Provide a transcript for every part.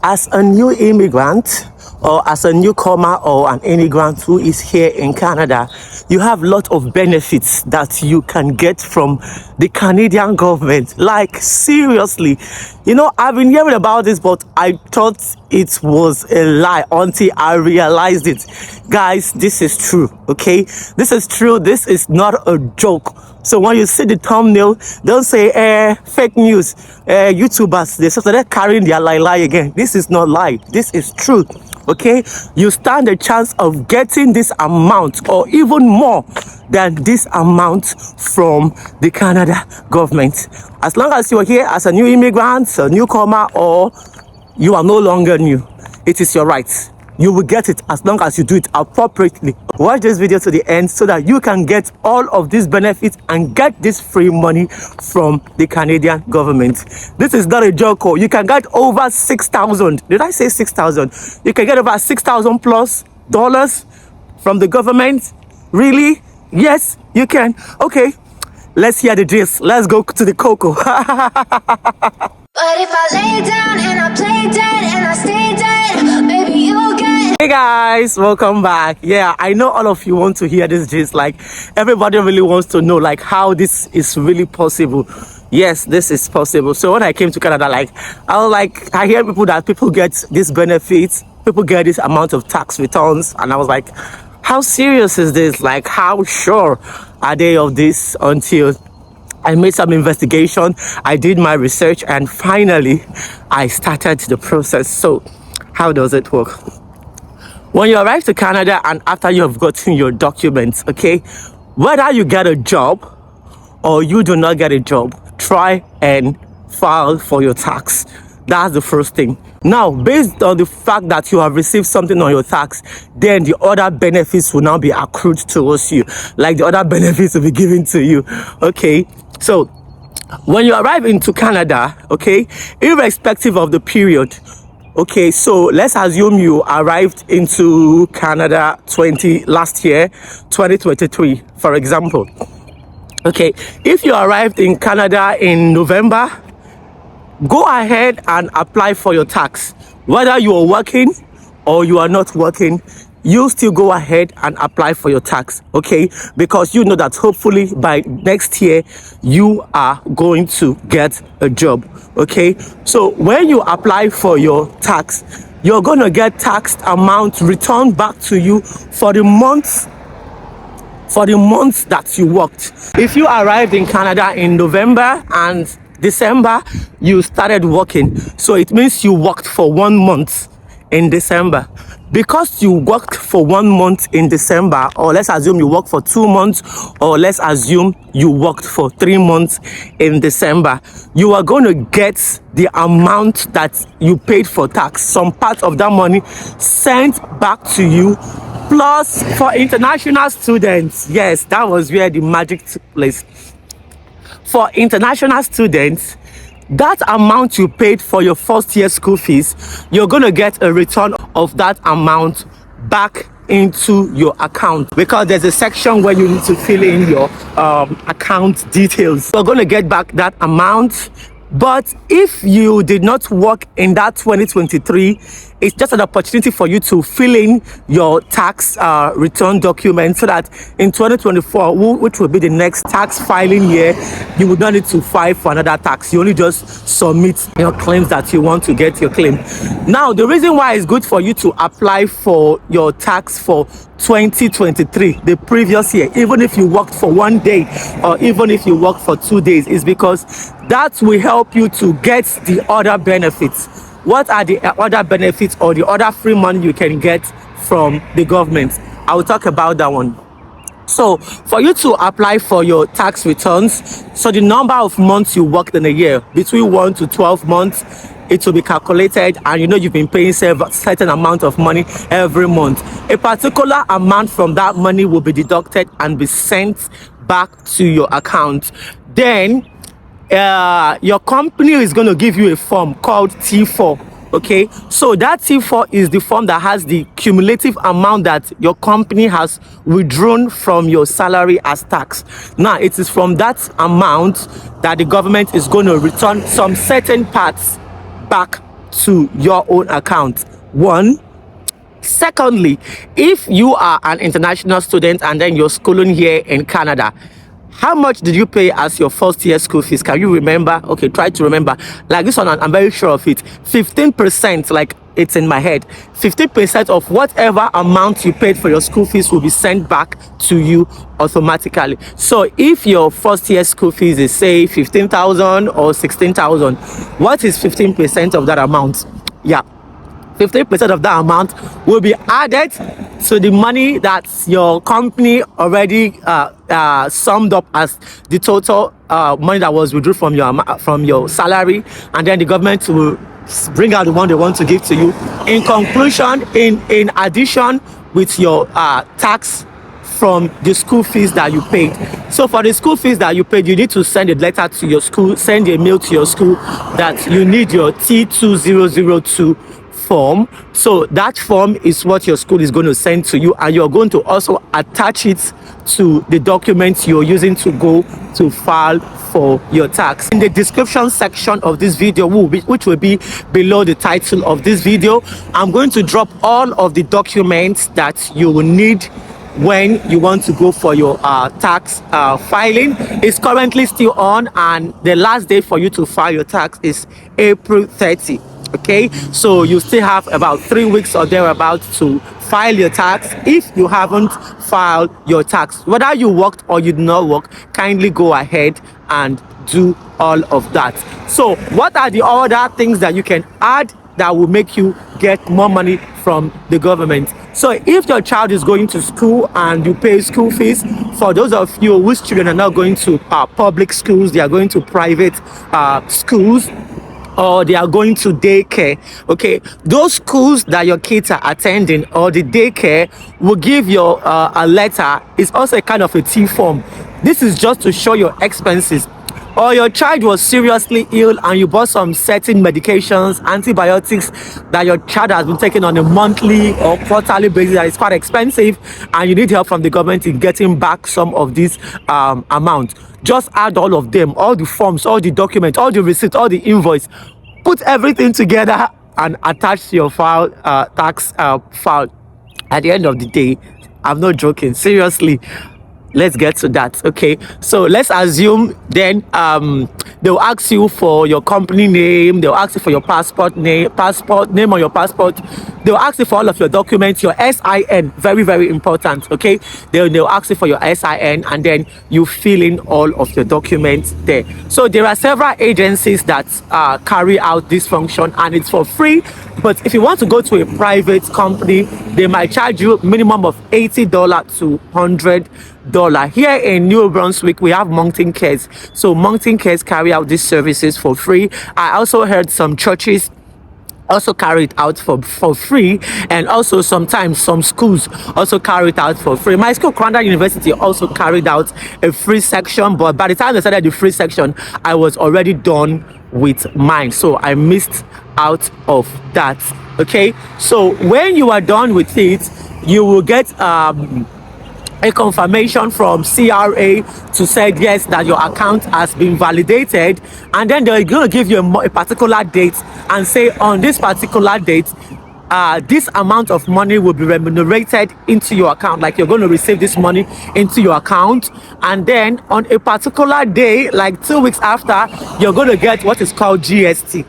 As a new immigrant or as a newcomer or an immigrant who is here in Canada, you have a lot of benefits that you can get from the Canadian government. Like, seriously, I've been hearing about this, but I thought it was a lie until I realized it. Guys, this is true, okay? This is true. This is not a joke. So when you see the thumbnail, don't say fake news. YouTubers, they started carrying their lie again. This is not lie. This is truth. Okay, you stand a chance of getting this amount or even more than this amount from the Canada government. As long as you're here as a new immigrant, a newcomer, or you are no longer new, it is your right. You will get it as long as you do it appropriately. Watch this video to the end so that you can get all of these benefits and get this free money from the Canadian government. This is not a joke. You can get over 6,000. Did I say 6,000? You can get over 6,000 plus dollars from the government. Really? Yes, you can. Okay, let's hear the gist. Let's go to the cocoa. But if I lay down and I play dead and I stay dead, maybe you'll get. Hey guys, welcome back. Yeah, I know all of you want to hear this gist. Like, everybody really wants to know like how this is really possible. Yes, this is possible. So when I came to Canada, I hear people get these benefits, people get this amount of tax returns, and I was like, how serious is this? Like, how sure are they of this? Until I made some investigation, I did my research, and finally I started the process. So how does it work? When you arrive to Canada and after you have gotten your documents, okay, whether you get a job or you do not get a job, try and file for your tax. That's the first thing. Now, based on the fact that you have received something on your tax, then the other benefits will now be accrued towards you. Like, the other benefits will be given to you. Okay, so when you arrive into Canada, okay, irrespective of the period, okay, so let's assume you arrived into Canada last year, 2023, for example. Okay, if you arrived in Canada in November, go ahead and apply for your tax. Whether you are working or you are not working, you still go ahead and apply for your tax, okay? Because you know that hopefully by next year, you are going to get a job, okay? So when you apply for your tax, you're going to get taxed amount returned back to you for the months that you worked. If you arrived in Canada in November and December, you started working, so it means you worked for 1 month in December. Because you worked for 1 month in December, or let's assume you worked for 2 months, or let's assume you worked for 3 months in December, you are going to get the amount that you paid for tax, some part of that money sent back to you. Plus, for international students, yes, that was where the magic took place. For international students, that amount you paid for your first year school fees, you're going to get a return of that amount back into your account, because there's a section where you need to fill in your account details. You're going to get back that amount. But if you did not work in that 2023, it's just an opportunity for you to fill in your tax return document, so that in 2024, which will be the next tax filing year, you would not need to file for another tax. You only just submit your claims that you want to get your claim. Now, the reason why it's good for you to apply for your tax for 2023, the previous year, even if you worked for 1 day or even if you worked for 2 days, is because that will help you to get the other benefits. What are the other benefits or the other free money you can get from the government? I will talk about that one. So for you to apply for your tax returns, so the number of months you worked in a year, between 1 to 12 months, it will be calculated, and you've been paying a certain amount of money every month. A particular amount from that money will be deducted and be sent back to your account. Then your company is going to give you a form called T4. Okay, so that T4 is the form that has the cumulative amount that your company has withdrawn from your salary as tax. Now, it is from that amount that the government is going to return some certain parts back to your own account. One. Secondly, if you are an international student and then you're schooling here in Canada, how much did you pay as your first year school fees? Can you remember? Okay, try to remember. Like this one, I'm very sure of it. 15%, like it's in my head. 15% of whatever amount you paid for your school fees will be sent back to you automatically. So if your first year school fees is say 15,000 or 16,000, what is 15% of that amount? Yeah. 50% of that amount will be added to the money that your company already summed up as the total money that was withdrawn from your salary, and then the government will bring out the one they want to give to you. In conclusion, in addition with your tax from the school fees that you paid. So for the school fees that you paid, you need to send a letter to your school, send a mail to your school that you need your T2002 form. So that form is what your school is going to send to you, and you're going to also attach it to the documents you're using to go to file for your tax. In the description section of this video, which will be below the title of this video, I'm going to drop all of the documents that you will need when you want to go for your tax filing. Is currently still on, and the last day for you to file your tax is April 30. Okay, so you still have about 3 weeks or thereabouts to file your tax. If you haven't filed your tax, whether you worked or you did not work, kindly go ahead and do all of that. So what are the other things that you can add that will make you get more money from the government? So if your child is going to school and you pay school fees, for those of you whose children are not going to public schools, they are going to private schools, or they are going to daycare, okay, those schools that your kids are attending or the daycare will give you a letter. It's also a kind of a T form. This is just to show your expenses. Or your child was seriously ill and you bought some certain medications, antibiotics that your child has been taking on a monthly or quarterly basis that is quite expensive, and you need help from the government in getting back some of these amounts. Just add all of them, all the forms, all the documents, all the receipts, all the invoice, put everything together and attach to your file, tax file. At the end of the day, I'm not joking, seriously. Let's get to that. Okay, so let's assume then they'll ask you for your company name, they'll ask you for your passport name on your passport, they'll ask you for all of your documents, your SIN, very very important. Okay, they'll ask you for your SIN, and then you fill in all of your documents there. So there are several agencies that carry out this function, and it's for free. But if you want to go to a private company, they might charge you minimum of $80 to $100. Here in New Brunswick, we have Moncton Cares. So Moncton Cares carry out these services for free. I also heard some churches also carry it out for free, and also sometimes some schools also carry it out for free. My school, Crandall University, also carried out a free section, but by the time they started the free section, I was already done with mine, so I missed out of that. Okay, so when you are done with it, you will get a confirmation from CRA to say yes, that your account has been validated, and then they're going to give you a particular date and say on this particular date this amount of money will be remunerated into your account, like you're going to receive this money into your account, and then on a particular day, like 2 weeks after, you're going to get what is called GST.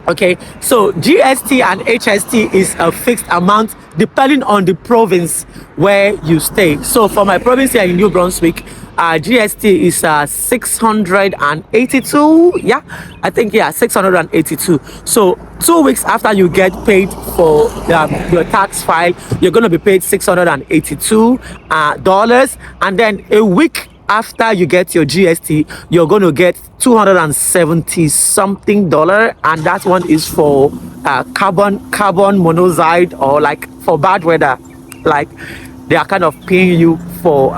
Okay, so GST and HST is a fixed amount depending on the province where you stay. So for my province here in New Brunswick, GST is 682. Yeah, I think, yeah, 682. So 2 weeks after you get paid for your tax file, you're going to be paid $682, and then a week after you get your GST, you're going to get $270 something, and that one is for carbon monoxide, or like for bad weather, like they are kind of paying you for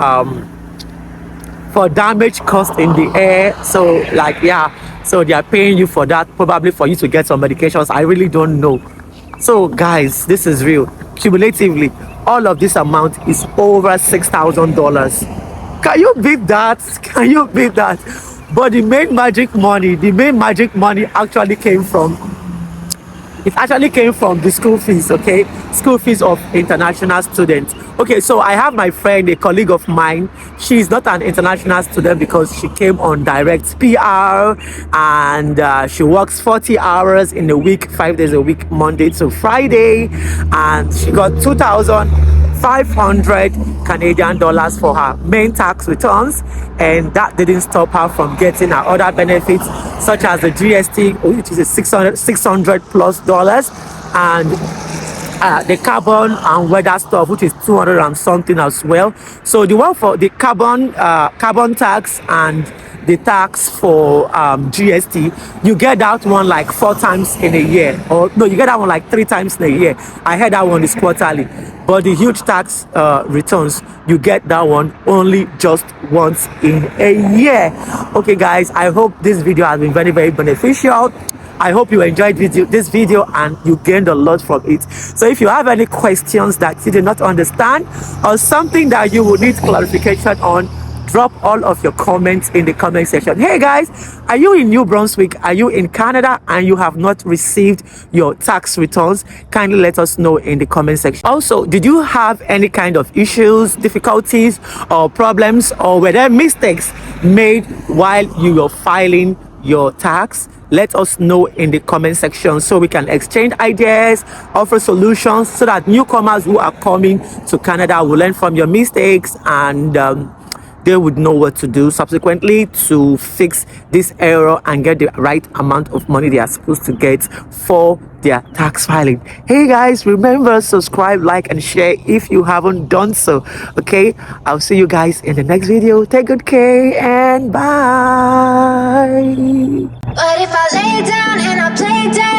damage caused in the air. So like, yeah, so they are paying you for that, probably for you to get some medications. I really don't know. So guys, this is real. Cumulatively, all of this amount is over $6,000. Can you beat that? Can you beat that? But the main magic money actually came from It actually came from the school fees, okay? School fees of international students. Okay, so I have my friend, a colleague of mine. She's not an international student because she came on direct PR, and she works 40 hours in a week, 5 days a week, Monday to Friday, and she got 2,500 Canadian dollars for her main tax returns, and that didn't stop her from getting her other benefits such as the GST, which is a 600 plus dollars, and the carbon and weather stuff, which is 200 and something as well. So the one for the carbon tax and the tax for GST, you get that one like 4 times in a year, or no, you get that one like 3 times in a year. I heard that one is quarterly, but the huge tax returns, you get that one only just once in a year. Okay guys, I hope this video has been very, very beneficial. I hope you enjoyed this video and you gained a lot from it. So if you have any questions that you did not understand or something that you would need clarification on, drop all of your comments in the comment section. Hey guys, are you in New Brunswick? Are you in Canada and you have not received your tax returns? Kindly let us know in the comment section. Also, did you have any kind of issues, difficulties, or problems, or were there mistakes made while you were filing your tax? Let us know in the comment section so we can exchange ideas, offer solutions, so that newcomers who are coming to Canada will learn from your mistakes, and they would know what to do subsequently to fix this error and get the right amount of money they are supposed to get for their tax filing. Hey guys, remember, subscribe, like, and share if you haven't done so. Okay, I'll see you guys in the next video. Take good care and bye. But if I lay down and I play dead